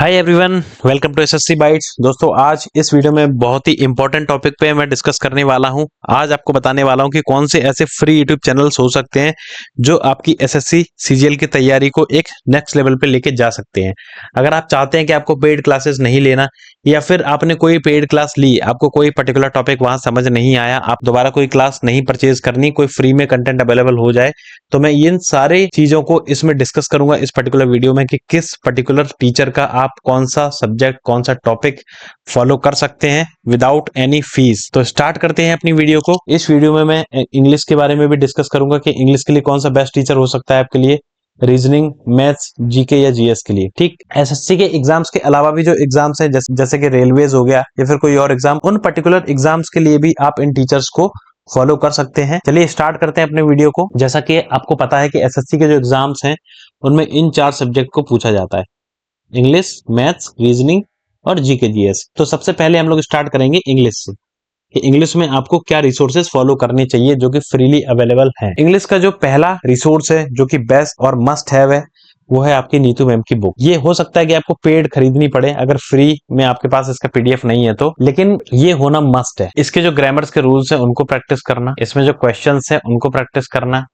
Hi everyone, welcome to SSC Bytes. दोस्तों, आज इस वीडियो में बहुत ही इंपॉर्टेंट टॉपिक पे मैं डिस्कस करने वाला हूं। आज आपको बताने वाला हूं कि कौन से ऐसे फ्री यूट्यूब चैनल्स हो सकते हैं जो आपकी एसएससी सीजीएल की तैयारी को एक नेक्स्ट लेवल पे लेके जा सकते हैं। अगर आप चाहते हैं कि आपको पेड क्लासेस नहीं लेना या फिर आपने कोई पेड क्लास ली, आपको कोई पर्टिकुलर टॉपिक वहां समझ नहीं आया, आप दोबारा कोई क्लास नहीं परचेज करनी, कोई फ्री में कंटेंट अवेलेबल हो जाए, तो मैं इन सारे चीजों को इसमें डिस्कस करूंगा इस पर्टिकुलर वीडियो में कि किस पर्टिकुलर टीचर का आप कौन सा सब्जेक्ट, कौन सा टॉपिक फॉलो कर सकते हैं विदाउट एनी फीस। तो स्टार्ट करते हैं अपनी वीडियो को। इस वीडियो में मैं इंग्लिश के बारे में भी डिस्कस करूंगा कि इंग्लिश के लिए कौन सा बेस्ट टीचर हो सकता है आपके लिए, रीजनिंग, मैथ्स, जीके या जीएस के लिए। ठीक, एसएससी के एग्जाम्स के अलावा भी जो एग्जाम्स हैं जैसे कि रेलवेज हो गया या फिर कोई और एग्जाम, उन पर्टिकुलर एग्जाम्स के लिए भी आप इन टीचर्स को फॉलो कर सकते हैं। चलिए स्टार्ट करते हैं अपने वीडियो को। जैसा कि आपको पता है कि एसएससी के जो एग्जाम्स हैं उनमें इन 4 सब्जेक्ट को पूछा जाता है, इंग्लिश, मैथ्स, रीजनिंग और जीके जीएस। तो सबसे पहले हम लोग स्टार्ट करेंगे इंग्लिश से कि इंग्लिश में आपको क्या रिसोर्सेज फॉलो करने चाहिए जो कि फ्रीली अवेलेबल हैं। इंग्लिश का जो पहला रिसोर्स है जो कि बेस्ट और मस्ट हैव है, वो है आपकी नीतू मैम की बुक। ये हो सकता है कि आपको पेड खरीदनी पड़े अगर फ्री में आपके पास इसका पीडीएफ नहीं है तो, लेकिन ये होना मस्ट है। इसके जो ग्रामर्स के रूल्स हैं उनको प्रैक्टिस करना, इसमें जो क्वेश्चंस हैं उनको प्रैक्टिस करना,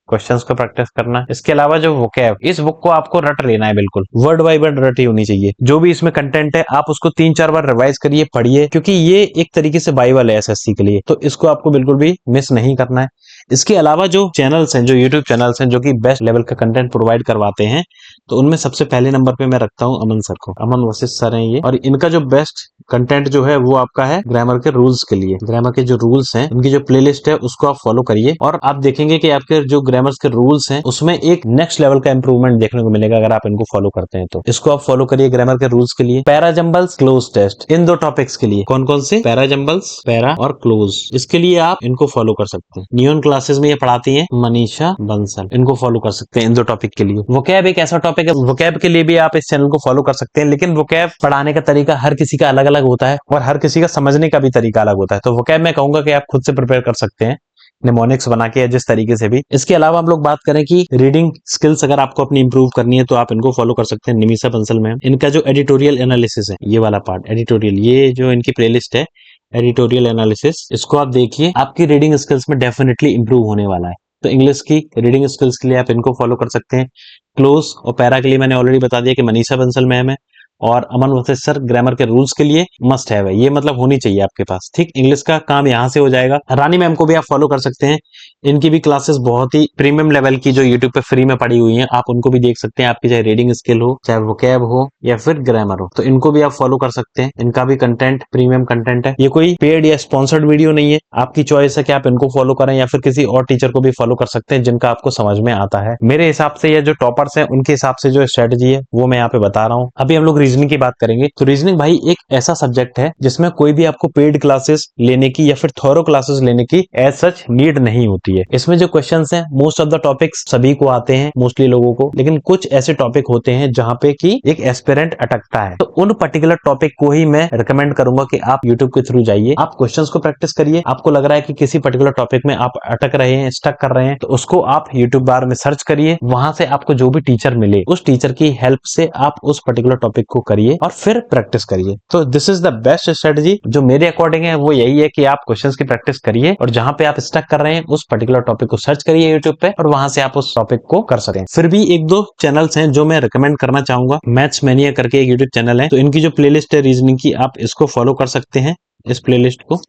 क्वेश्चंस को प्रैक्टिस करना। इसके अलावा जो वोकैब, इस बुक को आपको रट लेना है, बिल्कुल वर्ड बाय वर्ड रटी होनी चाहिए। जो भी इसमें कंटेंट है आप उसको 3-4 बार रिवाइज करिए, पढ़िए, क्योंकि ये एक तरीके से बाइबल है एसएससी के लिए, तो इसको आपको बिल्कुल भी मिस नहीं करना है। इसके अलावा जो चैनल्स हैं, जो यूट्यूब चैनल्स हैं जो कि बेस्ट लेवल का कंटेंट प्रोवाइड करवाते हैं, तो उनमें सबसे पहले नंबर पे मैं रखता हूं अमन सर को। अमन वशिष्ठ सर हैं ये, और इनका जो बेस्ट कंटेंट जो है वो आपका है ग्रामर के रूल्स के लिए। ग्रामर के जो रूल्स हैं, उनकी जो प्लेलिस्ट है उसको आप फॉलो करिए और आप देखेंगे कि आपके जो ग्रामर्स के रूल्स हैं उसमें एक नेक्स्ट लेवल का इंप्रूवमेंट देखने को मिलेगा अगर आप इनको फॉलो करते हैं तो। इसको आप फॉलो करिए ग्रामर के रूल्स के लिए। पैराजंबल्स, क्लोज टेस्ट, इन 2 टॉपिक्स के लिए। कौन कौन से? पैराजंबल्स, पैरा और क्लोज, इसके लिए आप इनको फॉलो कर सकते हैं। नियॉन क्लासेस में ये पढ़ाती है मनीषा बंसल, इनको फॉलो कर सकते हैं इन 2 टॉपिक के लिए। वोकैब एक ऐसा टॉपिक है, वोकैब के लिए भी आप इस चैनल को फॉलो कर सकते हैं, लेकिन वोकैब पढ़ाने का तरीका हर किसी का अलग अलग होता है और हर किसी का समझने का भी तरीका अलग होता है। तो वोकैब मैं कहूंगा कि आप खुद से प्रिपेयर कर सकते हैं निमोनिक्स बना के, जिस तरीके से भी। इसके अलावा हम लोग बात करें कि रीडिंग स्किल्स अगर आपको अपनी इंप्रूव करनी है तो आप इनको फॉलो कर सकते हैं, निमिषा बंसल मैम। इनका जो एडिटोरियल एनालिसिस है, ये वाला पार्ट एडिटोरियल, ये जो इनकी प्लेलिस्ट है एडिटोरियल एनालिसिस, इसको आप देखिए, आपकी रीडिंग स्किल्स में डेफिनेटली इंप्रूव होने वाला है। तो इंग्लिश की रीडिंग स्किल्स के लिए आप इनको फॉलो कर सकते हैं। क्लोज और पैरा के लिए मैंने ऑलरेडी बता दिया कि मनीषा बंसल मैम है, और अमन वशिष्ठ सर ग्रामर के रूल्स के लिए मस्ट है, ये मतलब होनी चाहिए आपके पास। ठीक, इंग्लिश का काम यहां से हो जाएगा। रानी मैम को भी आप फॉलो कर सकते हैं, इनकी भी क्लासेस बहुत ही प्रीमियम लेवल की जो यूट्यूब पे फ्री में पड़ी हुई हैं, आप उनको भी देख सकते हैं। आपकी चाहे रीडिंग स्किल हो, चाहे वोकैब हो या फिर ग्रामर हो, तो इनको भी आप फॉलो कर सकते हैं। इनका भी कंटेंट प्रीमियम कंटेंट है, ये कोई पेड या स्पॉन्सर्ड वीडियो नहीं है। आपकी चॉइस है कि आप इनको फॉलो करें या फिर किसी और टीचर को भी फॉलो कर सकते हैं जिनका आपको समझ में आता है। मेरे हिसाब से ये जो टॉपर्स हैं उनके हिसाब से जो स्ट्रेटेजी है वो मैं यहाँ पे बता रहा हूँ। अभी हम लोग रीजनिंग की बात करेंगे। तो रीजनिंग भाई एक ऐसा सब्जेक्ट है जिसमें कोई भी आपको पेड क्लासेस लेने की या फिर थॉरो क्लासेस लेने की एज सच नीड नहीं होती है। इसमें जो क्वेश्चंस हैं, मोस्ट ऑफ द टॉपिक्स सभी को आते हैं, मोस्टली लोगों को, लेकिन कुछ ऐसे टॉपिक होते हैं जहां पे कि एक एस्पिरेंट अटकता है। तो उन पर्टिकुलर टॉपिक को ही मैं रिकमेंड करूंगा कि आप यूट्यूब के थ्रू जाइए, आप क्वेश्चंस को प्रैक्टिस करिए। आपको लग रहा है कि किसी पर्टिकुलर टॉपिक में आप अटक रहे हैं, स्टक कर रहे हैं, तो उसको आप यूट्यूब बार में सर्च करिए, वहां से आपको जो भी टीचर मिले उस टीचर की हेल्प से आप उस पर्टिकुलर टॉपिक को करिए और फिर प्रैक्टिस करिए। तो this is the best strategy जो मेरे अकॉर्डिंग है, वो यही है कि आप क्वेश्चंस की प्रैक्टिस करिए और जहां पे आप स्टक कर रहे हैं उस पर्टिकुलर टॉपिक को सर्च करिए यूट्यूब पे और वहां से आप उस टॉपिक को कर सकें। फिर भी 1-2 चैनल्स हैं जो मैं रिकमेंड करना चाहूंगा। मैथ्स मैनिया करके एक यूट्यूब चैनल है, तो इनकी जो प्लेलिस्ट है रीजनिंग की, आप इसको फॉलो कर सकते हैं। इस प्लेलिस्ट को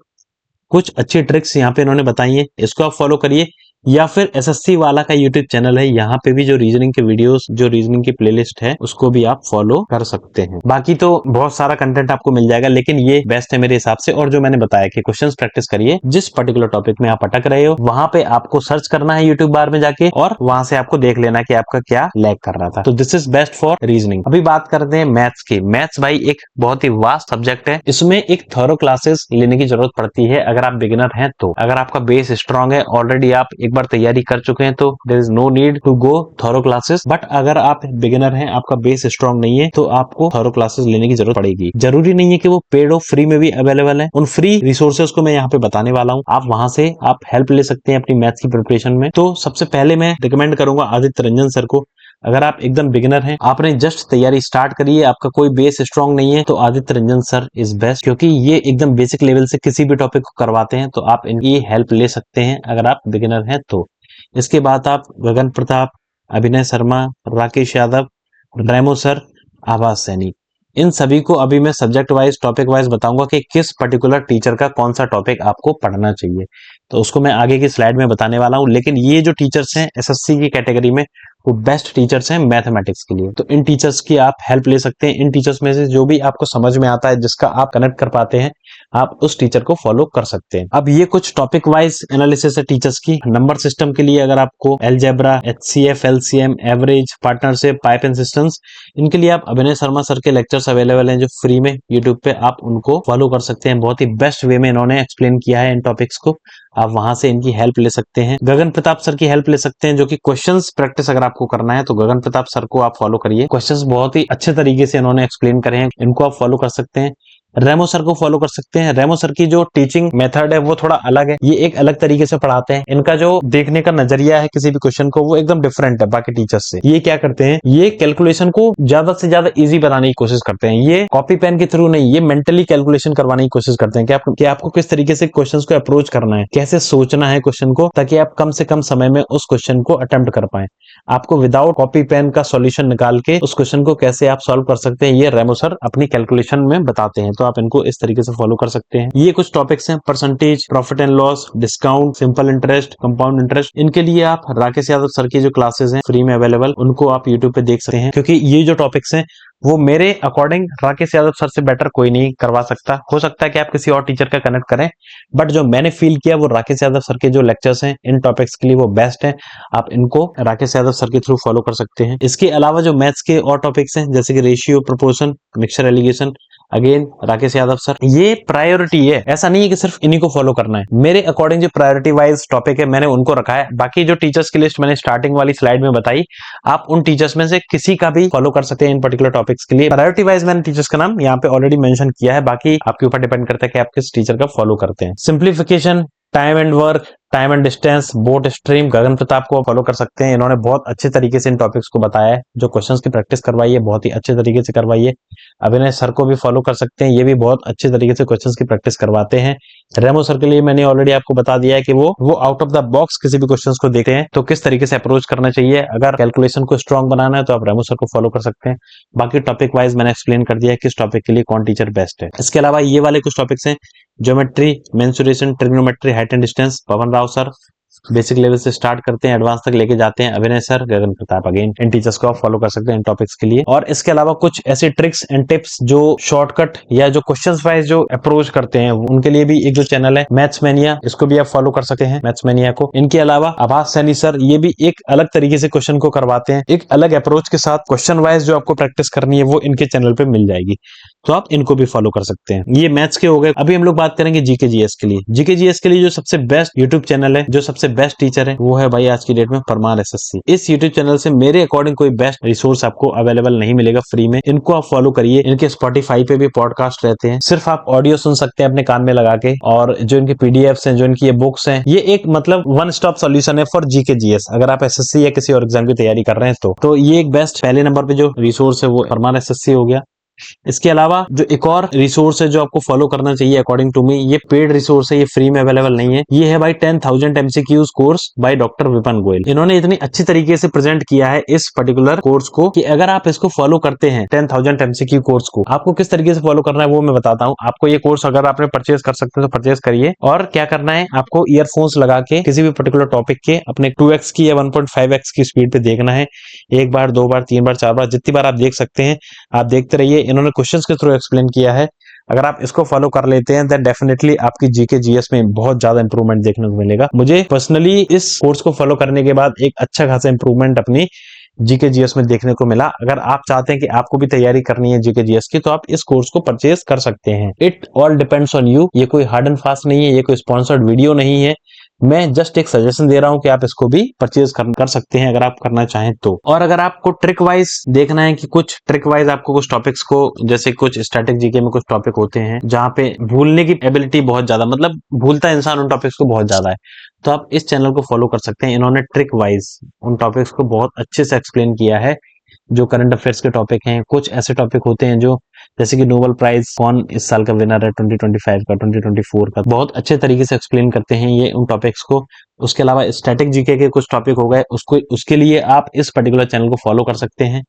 कुछ अच्छी ट्रिक्स यहाँ पे इन्होंने बताई है, इसको आप फॉलो करिए। या फिर एसएससी वाला का यूट्यूब चैनल है, यहाँ पे भी जो रीजनिंग के वीडियोस, जो रीजनिंग की प्लेलिस्ट है, उसको भी आप फॉलो कर सकते हैं। बाकी तो बहुत सारा कंटेंट आपको मिल जाएगा, लेकिन ये बेस्ट है मेरे हिसाब से। और जो मैंने बताया कि क्वेश्चंस प्रैक्टिस करिए, जिस पर्टिकुलर टॉपिक में आप अटक रहे हो वहां पे आपको सर्च करना है यूट्यूब बार में जाके, और वहां से आपको देख लेना कि आपका क्या लैग कर रहा था। तो this is best for reasoning. अभी बात करते हैं मैथ्स की। मैथ्स भाई एक बहुत ही वास्ट सब्जेक्ट है, इसमें एक थॉरो क्लासेस लेने की जरूरत पड़ती है अगर आप बिगिनर हैं तो। अगर आपका बेस स्ट्रांग है, ऑलरेडी आप एक बार तैयारी कर चुके हैं, तो there is no need to go through classes. But अगर आप बिगिनर हैं, आपका बेस स्ट्रांग नहीं है, तो आपको थॉरो क्लासेस लेने की जरूरत पड़ेगी। जरूरी नहीं है कि वो पेड हो, फ्री में भी अवेलेबल है। उन फ्री रिसोर्सेज को मैं यहाँ पे बताने वाला हूँ, आप वहां से आप हेल्प ले सकते हैं अपनी मैथ्स की प्रिपरेशन में। तो सबसे पहले मैं रिकमेंड करूंगा आदित्य रंजन सर को। अगर आप एकदम बिगिनर हैं, आपने जस्ट तैयारी स्टार्ट करी है, आपका कोई बेस स्ट्रांग नहीं है, तो Aditya Ranjan sir is best, क्योंकि ये एकदम बेसिक लेवल से किसी भी टॉपिक को करवाते हैं, तो आप इनकी हेल्प ले सकते हैं अगर आप बिगिनर हैं तो। इसके बाद आप गगन प्रताप, अभिनय शर्मा, राकेश यादव, रेमो सर, आभास सैनी, इन सभी को अभी मैं सब्जेक्ट वाइज टॉपिक वाइज बताऊंगा कि किस पर्टिकुलर टीचर का कौन सा टॉपिक आपको पढ़ना चाहिए, तो उसको मैं आगे की स्लाइड में बताने वाला हूं। लेकिन ये जो टीचर्स हैं एसएससी की कैटेगरी में, वो बेस्ट टीचर्स हैं मैथमेटिक्स के लिए, तो इन टीचर्स की आप हेल्प ले सकते हैं। इन टीचर्स में से जो भी आपको समझ में आता है, जिसका आप कनेक्ट कर पाते हैं, आप उस टीचर को फॉलो कर सकते हैं। अब ये कुछ टॉपिक वाइज एनालिसिस है टीचर्स की। नंबर सिस्टम के लिए अगर आपको algebra, HCF, LCM, average, partnership, pipe and systems, इनके लिए आप अभिनय शर्मा सर के लेक्चर्स अवेलेबल हैं जो फ्री में यूट्यूब पे, आप उनको फॉलो कर सकते हैं। बहुत ही बेस्ट वे में इन्होंने एक्सप्लेन किया है इन टॉपिक्स को, आप वहां से इनकी हेल्प ले सकते हैं। गगन प्रताप सर की हेल्प ले सकते हैं, जो कि क्वेश्चंस प्रैक्टिस अगर आपको करना है तो गगन प्रताप सर को आप फॉलो करिए। क्वेश्चंस बहुत ही अच्छे तरीके से इन्होंने एक्सप्लेन करे हैं, इनको आप फॉलो कर सकते हैं। रेमो सर को फॉलो कर सकते हैं। रेमो सर की जो टीचिंग मेथड है वो थोड़ा अलग है, ये एक अलग तरीके से पढ़ाते हैं। इनका जो देखने का नजरिया है किसी भी क्वेश्चन को, वो एकदम डिफरेंट है बाकी टीचर्स से। ये क्या करते हैं, ये कैलकुलेशन को ज्यादा से ज्यादा इजी बनाने की कोशिश करते हैं। ये कॉपी पेन के थ्रू नहीं, ये मेंटली कैलकुलेशन करवाने की कोशिश करते हैं कि आपको किस तरीके से क्वेश्चन को अप्रोच करना है, कैसे सोचना है क्वेश्चन को, ताकि आप कम से कम समय में उस क्वेश्चन को अटेम्प्ट कर पाए। आपको विदाउट कॉपी पेन का सॉल्यूशन निकाल के उस क्वेश्चन को कैसे आप सॉल्व कर सकते हैं, ये रेमो सर अपनी कैलकुलेशन में बताते हैं, तो आप इनको इस तरीके से फॉलो कर सकते हैं। ये कुछ टॉपिक्स हैं, percentage, profit and loss, discount, simple interest, compound interest. इनके लिए आप राकेश यादव सर की जो क्लासेस हैं फ्री में अवेलेबल, उनको आप यूट्यूब पे देख सकते हैं, क्योंकि ये जो टॉपिक्स हैं वो मेरे अकॉर्डिंग राकेश यादव सर से बेटर कोई नहीं करवा सकता। हो सकता है कि आप किसी और टीचर का कनेक्ट करें, बट जो मैंने फील किया वो राकेश यादव सर के जो लेक्चर्स हैं इन टॉपिक्स के लिए वो बेस्ट है। आप इनको राकेश यादव सर के थ्रू फॉलो कर सकते हैं। इसके अलावा जो मैथ्स के और टॉपिक्स हैं, जैसे कि ratio, proportion, mixture allegation, again Rakesh Yadav sir, ये प्रायोरिटी है। ऐसा नहीं है कि सिर्फ इन्हीं को फॉलो करना है। मेरे अकॉर्डिंग जो प्रायोरिटी वाइज टॉपिक है मैंने उनको रखा है। बाकी जो टीचर्स की लिस्ट मैंने स्टार्टिंग वाली स्लाइड में बताई, आप उन टीचर्स में से किसी का भी फॉलो कर सकते हैं इन पर्टिकुलर टॉपिक्स के लिए। प्रायोरिटी वाइज मैंने टीचर्स का नाम यहाँ पे ऑलरेडी मेंशन किया है, बाकी आपके ऊपर डिपेंड करता है कि आप किस टीचर का फॉलो करते हैं। Simplification, time and work, time and distance, boat stream, Gagan Pratap को फॉलो कर सकते हैं। इन्होंने बहुत अच्छे तरीके से इन टॉपिक्स को बताया है। जो क्वेश्चंस की प्रैक्टिस करवाई है बहुत ही अच्छे तरीके से करवाई है। अभिनय सर को भी फॉलो कर सकते हैं, ये भी बहुत अच्छे तरीके से क्वेश्चंस की प्रैक्टिस करवाते हैं। रेमो सर के लिए मैंने ऑलरेडी आपको बता दिया है कि वो आउट ऑफ द बॉक्स किसी भी क्वेश्चंस को देखते हैं, तो किस तरीके से अप्रोच करना चाहिए। अगर कैलकुलेशन को स्ट्रॉन्ग बनाना है तो आप रेमो सर को फॉलो कर सकते हैं। बाकी टॉपिक वाइज मैंने एक्सप्लेन कर दिया है किस टॉपिक के लिए कौन टीचर बेस्ट है। इसके अलावा ये वाले कुछ टॉपिक्स हैं, geometry, mensuration, trigonometry, height and distance, Pawan Rao sir, basic level से स्टार्ट करते हैं, एडवांस तक लेके जाते हैं। अभिनय sir, Gagan Pratap, again in teachers को आप फॉलो कर सकते हैं इन टॉपिक्स के लिए। और इसके अलावा कुछ ऐसे ट्रिक्स एंड टिप्स जो शॉर्टकट या जो क्वेश्चंस वाइज जो अप्रोच करते हैं, उनके लिए भी एक जो चैनल है मैथ्स मैनिया, इसको भी आप फॉलो कर सकते हैं, मैथ्स मैनिया को। इनके अलावा आभास सैनी सर, ये भी एक अलग तरीके से क्वेश्चन को करवाते हैं, एक अलग अप्रोच के साथ। क्वेश्चन वाइज जो आपको प्रैक्टिस करनी है वो इनके चैनल पे मिल जाएगी, तो आप इनको भी फॉलो कर सकते हैं। ये मैथ्स के हो गए। अभी हम लोग बात करेंगे जीके जीएस के लिए। जीके जीएस के लिए जो सबसे बेस्ट यूट्यूब चैनल है, जो सबसे बेस्ट टीचर है, वो है भाई आज की डेट में परमार एसएससी। इस यूट्यूब चैनल से मेरे अकॉर्डिंग कोई बेस्ट रिसोर्स आपको अवेलेबल नहीं मिलेगा फ्री में। इनको आप फॉलो करिए। इनके स्पॉटिफाई पे भी पॉडकास्ट रहते हैं, सिर्फ आप ऑडियो सुन सकते हैं अपने कान में लगा के। और जो इनके पीडीएफ्स हैं, जो इनकी ये बुक्स हैं, ये एक मतलब वन स्टॉप सॉल्यूशन है फॉर जीके जीएस। अगर आप एसएससी या किसी और एग्जाम की तैयारी कर रहे हैं तो ये एक बेस्ट पहले नंबर पे जो रिसोर्स है वो परमार एसएससी हो गया। इसके अलावा जो एक और रिसोर्स है जो आपको फॉलो करना चाहिए अकॉर्डिंग टू मी, ये पेड रिसोर्स है, ये फ्री में अवेलेबल नहीं है। ये है भाई 10,000 MCQs course by doctor Vipin Goyal. इन्होंने इतनी अच्छी तरीके से प्रेजेंट किया है इस पर्टिकुलर कोर्स को कि अगर आप इसको फॉलो करते हैं 10,000 MCQ कोर्स को, आपको किस तरीके से फॉलो करना है वो मैं बताता हूँ आपको। ये कोर्स अगर आपने परचेज कर सकते हैं तो परचेज करिए। और क्या करना है, आपको ईयरफोन्स लगा के किसी भी पर्टिकुलर टॉपिक के अपने 2x की या 1.5x की स्पीड पे देखना है। एक बार, दो बार, तीन बार, चार बार, जितनी बार आप देख सकते हैं आप देखते रहिए। इन्होंने क्वेश्चंस के थ्रू एक्सप्लेन किया है। अगर आप इसको फॉलो कर लेते हैं देन डेफिनेटली आपकी जीके जीएस में बहुत ज्यादा इंप्रूवमेंट देखने को मिलेगा। मुझे पर्सनली इस कोर्स को फॉलो करने के बाद एक अच्छा खासा इंप्रूवमेंट अपनी जीके जीएस में देखने को मिला। अगर आप चाहते हैं कि आपको भी तैयारी करनी है जीके जीएस की, तो आप इस कोर्स को परचेज कर सकते हैं। It all depends on you. ये कोई हार्ड एंड फास्ट नहीं है, ये कोई स्पॉन्सर्ड वीडियो नहीं है। मैं जस्ट एक सजेशन दे रहा हूं कि आप इसको भी परचेज कर सकते हैं अगर आप करना चाहें तो। और अगर आपको ट्रिक वाइज देखना है कि कुछ ट्रिक वाइज आपको कुछ टॉपिक्स को, जैसे कुछ स्टैटिक जीके में कुछ टॉपिक होते हैं जहां पे भूलने की एबिलिटी बहुत ज्यादा, मतलब भूलता इंसान उन टॉपिक्स को बहुत ज्यादा है, तो आप इस चैनल को फॉलो कर सकते हैं। इन्होंने ट्रिक वाइज उन टॉपिक्स को बहुत अच्छे से एक्सप्लेन किया है। जो करंट अफेयर्स के टॉपिक हैं, कुछ ऐसे टॉपिक होते हैं जो, जैसे कि नोबेल प्राइज कौन इस साल का विनर है 2025 का, 2024 का, बहुत अच्छे तरीके से एक्सप्लेन करते हैं ये उन टॉपिक्स को। उसके अलावा स्टैटिक जीके के कुछ टॉपिक हो गए, उसको उसके लिए आप इस पर्टिकुलर चैनल को फॉलो कर सकते हैं,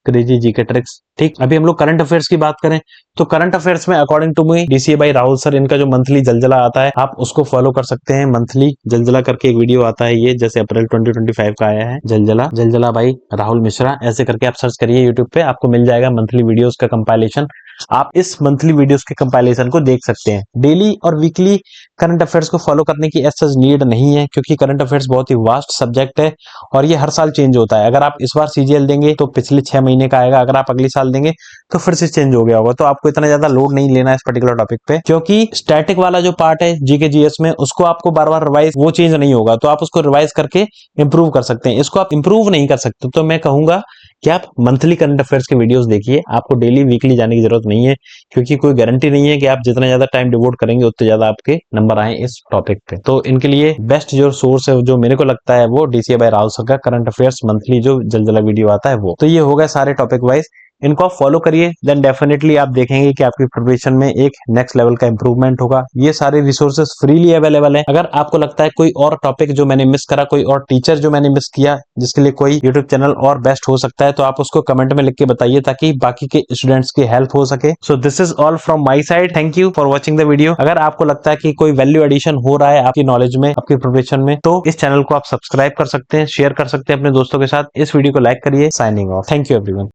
क्रेजी जीके ट्रिक्स। ठीक, अभी हम लोग करंट अफेयर्स की बात करें तो करंट अफेयर्स में according to me DCA by Rahul sir, इनका जो मंथली जलजला आता है आप उसको फॉलो कर सकते हैं। मंथली जलजला करके एक वीडियो आता है, ये जैसे अप्रैल 2025 का आया है, जलजला जलजला बाई राहुल मिश्रा, ऐसे करके आप सर्च करिए यूट्यूब पे, आपको मिल जाएगा मंथली वीडियोस का कंपाइलेशन। आप इस मंथली वीडियोस के कंपाइलेशन को देख सकते हैं। डेली और वीकली करंट अफेयर्स को फॉलो करने की ऐसा नीड नहीं है, क्योंकि करंट अफेयर्स बहुत ही वास्ट सब्जेक्ट है और ये हर साल चेंज होता है। अगर आप इस बार सीजीएल देंगे तो पिछले 6 महीने का आएगा, अगर आप अगले साल देंगे तो फिर से चेंज हो गया होगा। तो आपको इतना ज्यादा लोड नहीं लेना है इस पर्टिकुलर टॉपिक पे, क्योंकि स्टैटिक वाला जो पार्ट है जीके जीएस में, उसको आपको बार बार रिवाइज, वो चेंज नहीं होगा, तो आप उसको रिवाइज करके इंप्रूव कर सकते हैं। इसको आप इंप्रूव नहीं कर सकते, तो मैं कहूंगा कि आप मंथली करंट अफेयर्स के वीडियोस देखिए, आपको डेली वीकली जाने की जरूरत नहीं है, क्योंकि कोई गारंटी नहीं है कि आप जितना ज्यादा टाइम डिवोट करेंगे उतने ज्यादा आपके नंबर आए इस टॉपिक पे। तो इनके लिए बेस्ट जो सोर्स है, जो मेरे को लगता है, वो डीसीए बाय राहुल सर का करंट अफेयर्स मंथली जो जलजला वीडियो आता है वो। तो ये हो गए सारे टॉपिक वाइज, इनको आप फॉलो करिए, देन डेफिनेटली आप देखेंगे कि आपकी प्रिपरेशन में एक नेक्स्ट लेवल का इंप्रूवमेंट होगा। ये सारे रिसोर्सेज फ्रीली अवेलेबल है। अगर आपको लगता है कोई और टॉपिक जो मैंने मिस करा, कोई और टीचर जो मैंने मिस किया, जिसके लिए कोई यूट्यूब चैनल और बेस्ट हो सकता है, तो आप उसको कमेंट में लिख के बताइए, ताकि बाकी के स्टूडेंट्स की हेल्प हो सके। So this is all from my side, thank you for watching the video. अगर आपको लगता है कि कोई वैल्यू एडिशन हो रहा है आपकी नॉलेज में, आपकी प्रिपरेशन में, तो इस चैनल को आप सब्सक्राइब कर सकते हैं, शेयर कर सकते हैं अपने दोस्तों के साथ। इस वीडियो को लाइक करिए। Signing off, thank you everyone.